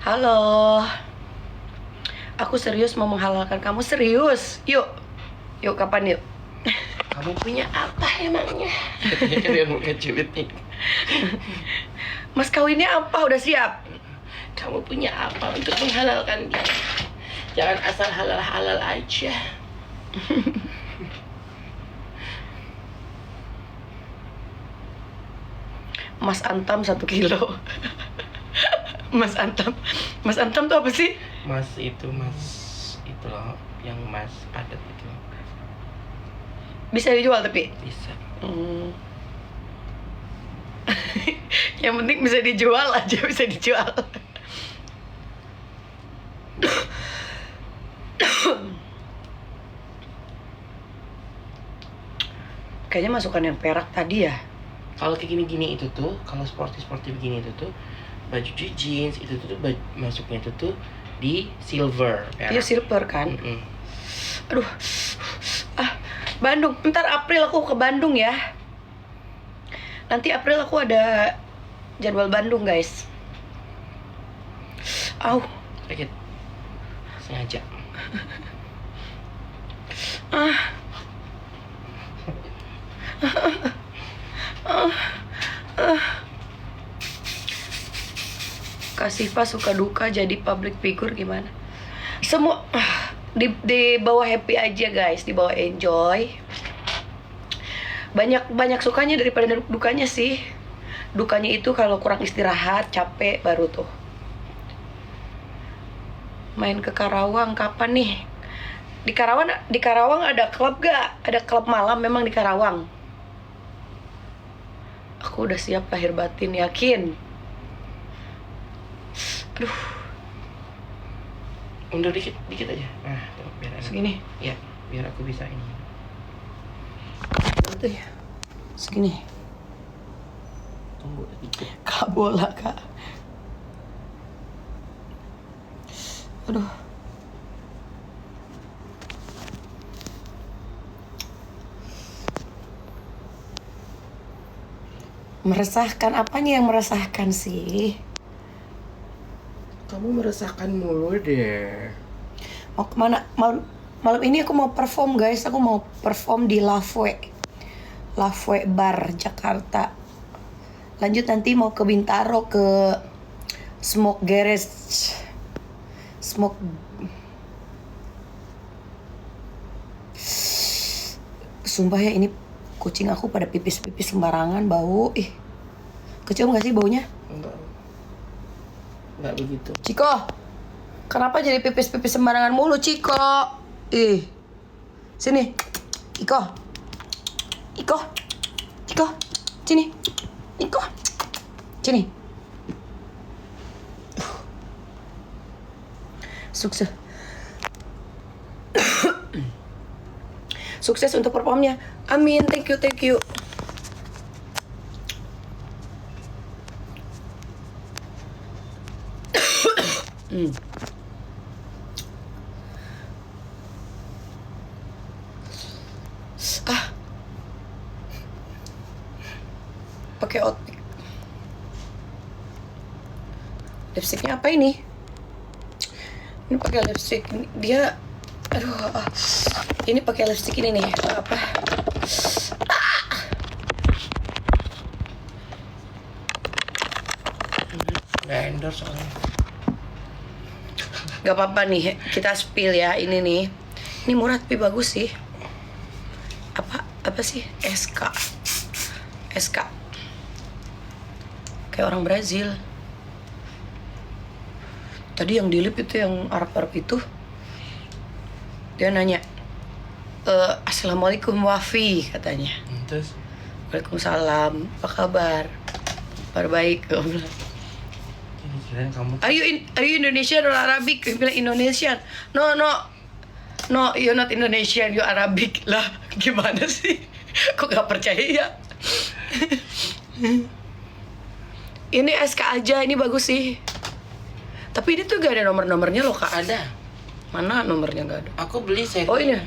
Halo, aku serius mau menghalalkan kamu, serius. Yuk, yuk kapan yuk? Kamu punya apa emangnya? Katanya kalian mau ngejulit nih. Mas kawinnya apa? Udah siap? Kamu punya apa untuk menghalalkan dia? Jangan asal halal-halal aja. Mas Antam 1 kilo. Mas Antam tuh apa sih? Mas itu loh, yang mas padat itu. Bisa dijual tapi? Bisa. Yang penting bisa dijual aja, bisa dijual. Kayaknya masukan yang perak tadi ya. Kalau kayak gini-gini itu tuh, kalau sporty begini itu tuh, baju jeans itu tuh masuknya itu tuh di silver. Iya silver kan. Mm-mm. Aduh, Bandung. Ntar April aku ke Bandung ya. Nanti April aku ada jadwal Bandung guys. Au. Sakit. Sengaja. Kak Siva suka duka jadi public figure gimana? Semua di bawah happy aja guys, di bawah enjoy. Banyak sukanya daripada dukanya sih. Dukanya itu kalau kurang istirahat, capek baru tuh. Main ke Karawang kapan nih? Di Karawang ada klub gak? Ada klub malam memang di Karawang. Aku udah siap lahir batin, yakin. Aduh. Undur dikit aja. Nah, tuh, biar enak. Segini? Ya, biar aku bisa ini. Itu ya. Segini. Tunggu dikit. Kak bola kak. Aduh. Meresahkan, apanya yang meresahkan sih? Kamu meresahkan mulu deh. Mau kemana? Malam ini aku mau perform guys. Aku mau perform di Lafwe Bar Jakarta. Lanjut nanti mau ke Bintaro, ke Smoke Garage. Sumpah ya, ini kucing aku pada pipis-pipis sembarangan, bau. Kecium gak sih baunya? Enggak begitu. Ciko, kenapa jadi pipis-pipis sembarangan mulu, Ciko? Sini, Iko, sini, Iko, sini. Sukses. Sukses untuk performnya. Amin, thank you. Pakai outfit. Lipstiknya apa ini? Ini pakai lipstik dia. Ini pakai lipstik ini nih. Apa? Nggak endorse soalnya. Gak apa-apa nih, kita spill ya ini nih. Ini murah tapi bagus sih. Apa sih? SK. Kayak orang Brazil. Tadi yang di lip itu, yang Arab itu, dia nanya, Assalamualaikum Wafi katanya. Terus? Waalaikumsalam, apa kabar? Kabar baik. Kirain kamu. Are you Indonesian or Arabic? Dia bilang Indonesian. No, you're not Indonesian, you Arabic. Lah, gimana sih? Kok gak percaya? Ini SK aja, ini bagus sih. Tapi ini tuh gak ada nomor-nomornya loh kak. Ada. Mana nomornya gak ada? Aku beli saya. Oh ini,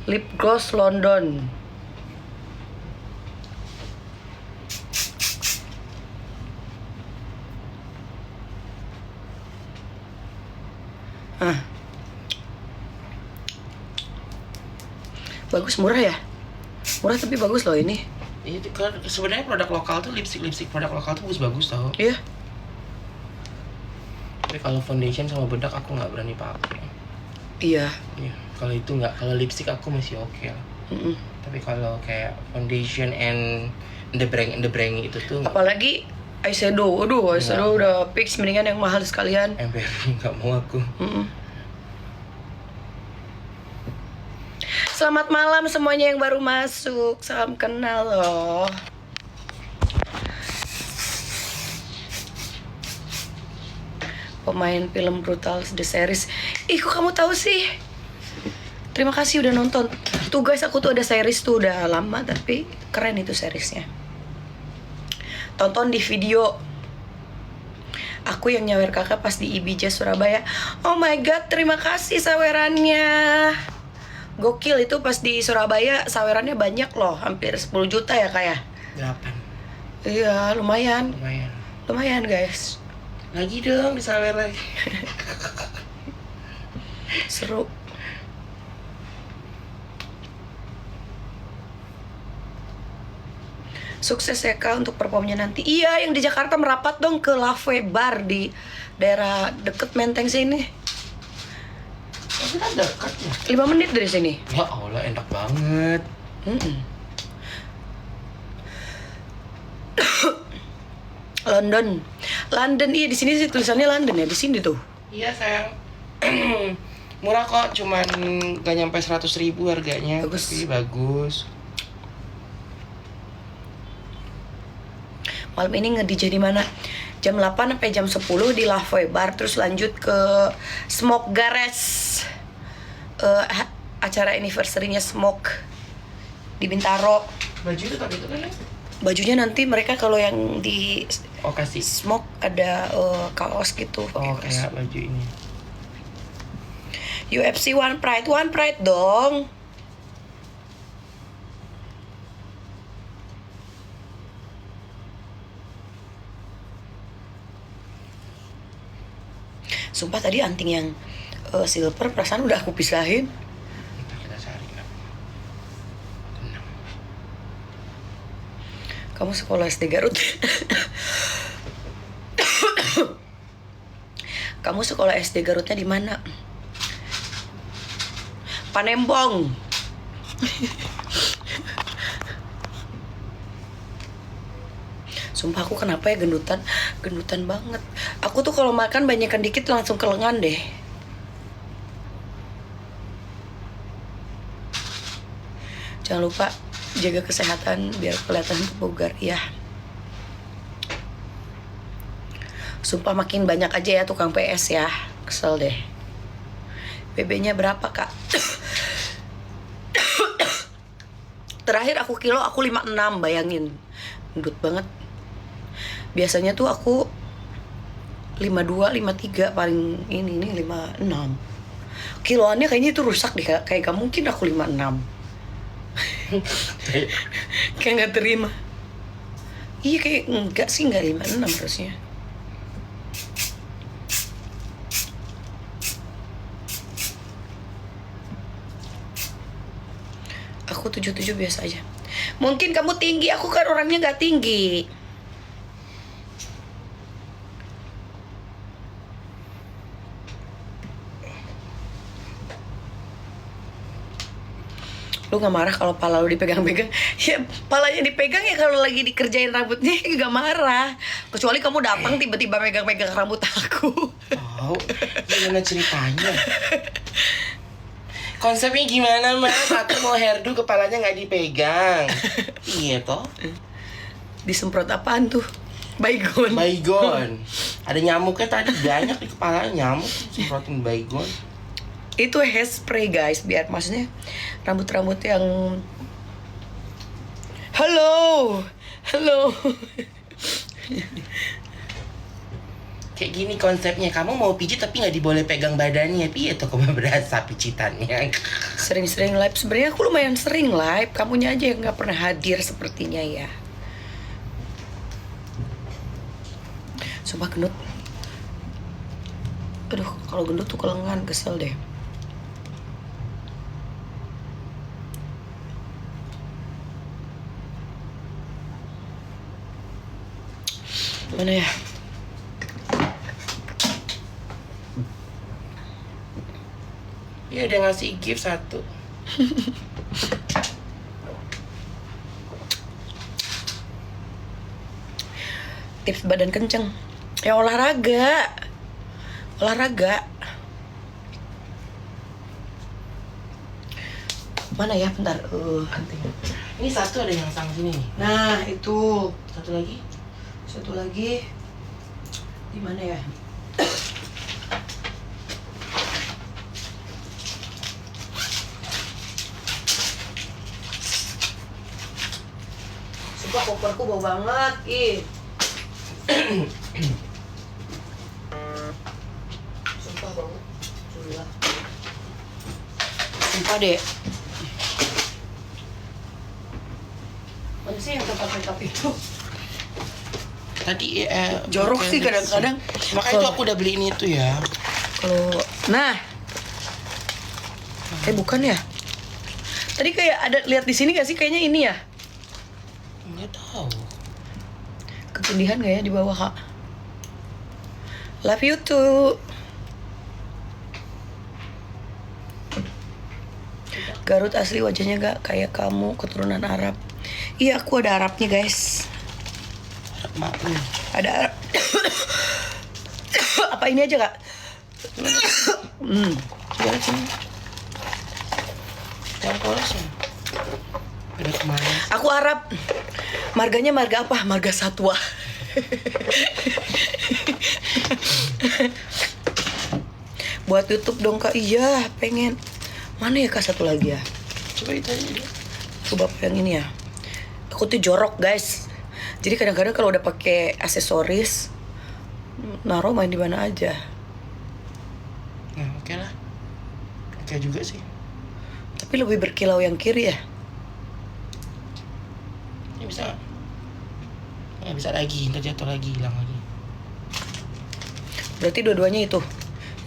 lip gloss London. Ah. Bagus, murah ya? Murah tapi bagus loh ini. Itu kan sebenarnya produk lokal tuh lipstick produk lokal tuh bagus tau. Iya. Tapi kalau foundation sama bedak aku nggak berani pakai. Iya. Iya. Kalau itu nggak, kalau lipstick aku masih oke lah. Tapi kalau kayak foundation and the brand itu tuh nggak. Apalagi eyeshadow. Aduh, eyeshadow udah fix, mendingan yang mahal sekalian. Ember nggak mau aku. Selamat malam semuanya yang baru masuk. Salam kenal loh. Pemain film Brutal The Series. Ih, kok kamu tahu sih? Terima kasih udah nonton. Tuh guys, aku tuh ada series tuh udah lama, tapi keren itu seriesnya. Tonton di video. Aku yang nyawer kakak pas di IBJ Surabaya. Oh my god, terima kasih sawerannya. Gokil, itu pas di Surabaya sawerannya banyak loh, hampir 10 juta ya kak ya? 8. Iya, lumayan. Lumayan. Lumayan guys. Lagi dong disawer lagi. Seru. Sukses ya kak untuk performnya nanti. Iya, yang di Jakarta merapat dong ke Lafwe Bar di daerah deket Menteng sini. Tapi kan dekat ya. 5 menit dari sini. Ya Allah, enak banget. London, iya di sini sih tulisannya London ya, di sini tuh. Iya sayang. Murah kok, cuman gak nyampe 100.000 harganya. Bagus. Tapi bagus. Malam ini nge-DJ di mana? Jam 8 sampai jam 10 di Lafwe Bar, terus lanjut ke Smoke Garage. Acara anniversary-nya Smoke di Bintaro. Baju itu tapi itu kan ya? Bajunya nanti mereka kalau yang di kasih. Smoke ada kaos gitu. Oh, kayak baju ini. UFC One Pride dong. Sumpah tadi anting yang silver perasaan udah aku pisahin. Ntar kita cari lah. Tenang. Kamu sekolah SD Garut. Kamu sekolah SD Garutnya di mana? Panembong. Sumpah aku kenapa ya gendutan banget. Aku tuh kalau makan banyakan dikit langsung ke lengan deh. Jangan lupa jaga kesehatan biar kelihatan bugar ya. Sumpah makin banyak aja ya tukang PS ya. Kesel deh. BB-nya berapa kak? Terakhir aku kilo aku 56, bayangin. Gendut banget. Biasanya tuh aku 52, 53 paling ini nih 56. Kiloannya kayaknya itu rusak deh, kayak gak mungkin aku 56. Kayak gak terima. Iya kayak enggak sih, enggak 56 harusnya. Aku 77 biasa aja. Mungkin kamu tinggi, aku kan orangnya gak tinggi. Lu gak marah kalau pala lu dipegang-pegang? Ya palanya dipegang ya kalau lagi dikerjain rambutnya gak marah. Kecuali kamu datang tiba-tiba megang-megang rambut aku. Oh, gimana ceritanya? Konsepnya gimana mas? Aku mau hairdo kepalanya nggak dipegang. Iya toh? Disemprot apaan tuh? Baygon. Baygon. Ada nyamuknya tadi banyak di kepalanya, nyamuk semprotin baygon. Itu hairspray guys, biar maksudnya rambut-rambut yang halo. Kayak gini konsepnya, kamu mau pijit tapi nggak diboleh pegang badannya, piye tuh kamu berasa pijitannya? Sering-sering live, sebenarnya aku lumayan sering live, kamunya aja yang nggak pernah hadir sepertinya ya. Sumpah gendut. Aduh, kalau gendut tuh kelengan, kesel deh. Mana ya? Iya, dia ngasih gift 1. Tips badan kenceng. Ya olahraga. Mana ya? Bentar. Ini 1 ada yang sang sini nih. Nah, itu. 1 lagi. Di mana ya? Sumpah koperku bau banget. Ih. Sumpah bau. Gila. Sumpah deh. Mana sih yang tempat makeup itu? Tadi Jorok sih kadang-kadang. Makanya itu aku udah beli ini tuh ya. Kalau bukan ya? Tadi kayak ada lihat di sini gak sih, kayaknya ini ya? Nggak tahu. Ketindihan gak ya di bawah, Kak? Love you too. Garut asli, wajahnya gak kayak kamu, keturunan Arab. Iya, aku ada Arabnya, guys. Maklum. Ada Arab. Apa ini aja, Kak? Coba sini. Yang polosnya. Ada kemarin. Aku Arab. Marganya marga apa? Marga satwa. Buat YouTube dong, Kak. Iya, pengen. Mana ya, Kak, satu lagi ya? Coba itu aja. Coba yang ini ya. Aku tuh jorok, guys. Jadi kadang-kadang kalau udah pakai aksesoris, naruh main di mana aja. Nah, oke lah. Oke juga sih. Tapi lebih berkilau yang kiri ya. Ini bisa. Nggak bisa lagi, ntar jatuh lagi, hilang lagi. Berarti dua-duanya itu.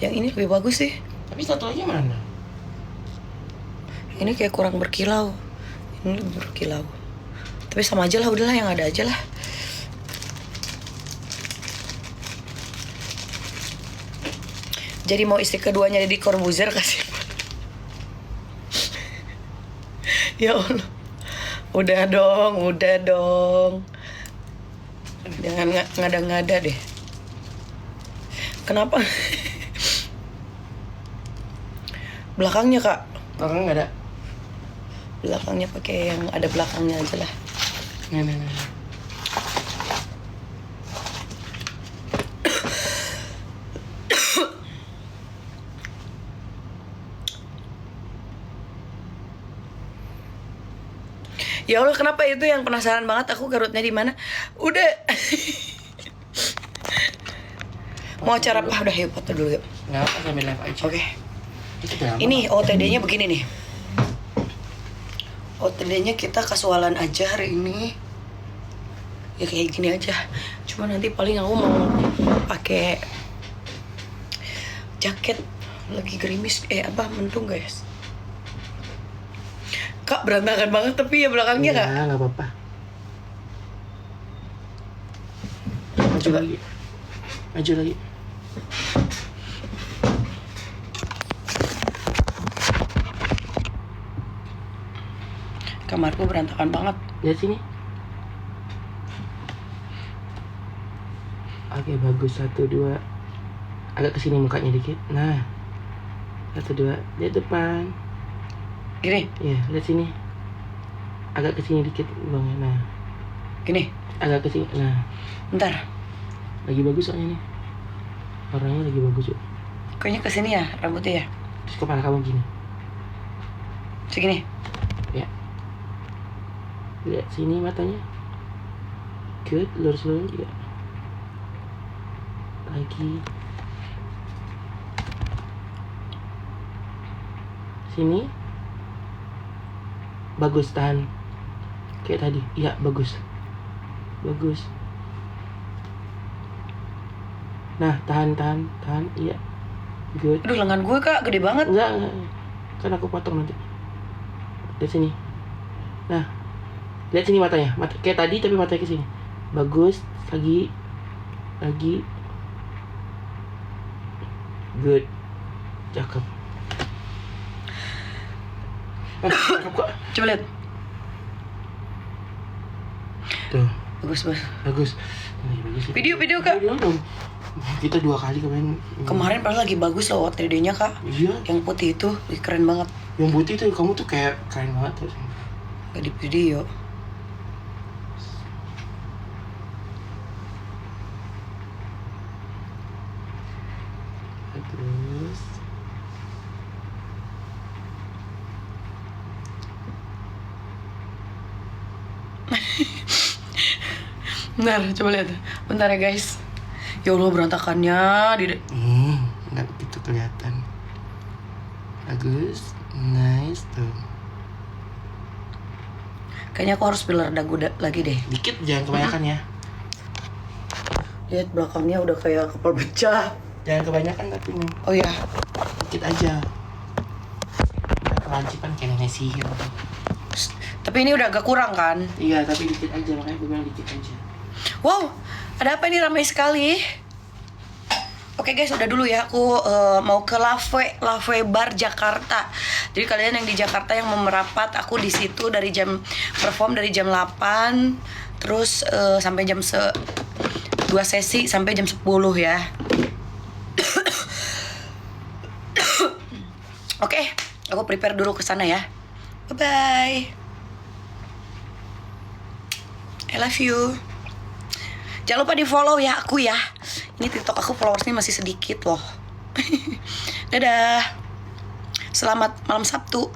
Yang ini lebih bagus sih. Tapi satu lagi mana? Ini kayak kurang berkilau. Ini lebih berkilau. Tapi sama aja lah, udahlah yang ada aja lah. Jadi mau istri keduanya Deddy Corbuzier kasih. Ya Allah. Udah dong. Jangan ngada-ngada deh. Kenapa? Belakangnya, Kak. Belakangnya nggak ada. Belakangnya pakai yang ada belakangnya aja lah. Nih. Ya Allah, kenapa itu yang penasaran banget aku Garutnya di mana? Udah. Mau acara apa? Udah yuk, foto dulu yuk. Nggak apa, sambil live aja. Oke. Itu drama. Ini OTD-nya begini nih. OTD-nya kita kasualan aja hari ini. Ya kayak gini aja. Cuma nanti paling aku mau pakai jaket, lagi gerimis. Mendung, guys. Kak, berantakan banget tapi ya belakangnya, Kak. Ya, nggak apa-apa. Maju lagi. Kamarku berantakan banget. Lihat sini. Oke, bagus. 1, 2. Agak kesini mukanya dikit. Nah. 1, 2. Lihat depan. Gini, Ya, lihat sini. Agak kesini dikit bang. Nah. gini. Agak kesini. Nah. Bentar. Lagi bagus soalnya nih. Orangnya lagi bagus yuk. Kayaknya kesini ya rambutnya ya. Terus kepala kamu gini. Segini. Ya. Lihat sini matanya. Good, lurus-lurus juga. Lagi. Sini. Bagus, tahan. Kayak tadi. Iya, bagus. Nah, tahan. Iya. Good. Aduh, lengan gue Kak gede banget. Enggak. Kan aku potong nanti. Lihat sini. Nah. Lihat sini matanya. Kayak tadi tapi matanya ke sini. Bagus. Lagi. Good. Cakep. Cakep kok. Coba lihat. Tuh. Bagus. Nih, bagus. Video Kak. Video dong. Kita 2 kali kemarin. Kemarin padahal lagi bagus loh 3D-nya Kak. Iya. Yang putih itu keren banget. Yang putih tuh kamu tuh kayak keren banget terus. Gak di video. Terus. Bentar, coba lihat. Bentar ya guys. Ya Allah berantakannya Nggak begitu kelihatan. Bagus, nice tuh. Kayaknya aku harus filler dagu lagi deh. Dikit jangan kebanyakan ya. Lihat belakangnya udah kayak kepala pecah. Jangan kebanyakan tapi nih. Oh ya, Dikit aja. Kelancipan kayak nenek sihir. tapi ini udah agak kurang kan? Iya, tapi dikit aja, makanya gue bilang dikit aja. Wow, ada apa ini ramai sekali? Oke guys, udah dulu ya. Aku mau ke Lafue Bar Jakarta. Jadi kalian yang di Jakarta yang mau merapat, aku di situ dari perform dari jam 8 terus sampai jam 2 sesi sampai jam 10 ya. Oke, aku prepare dulu ke sana ya. Bye bye. I love you. Jangan lupa di follow ya aku ya. Ini TikTok aku followersnya masih sedikit loh. Dadah. Selamat malam Sabtu.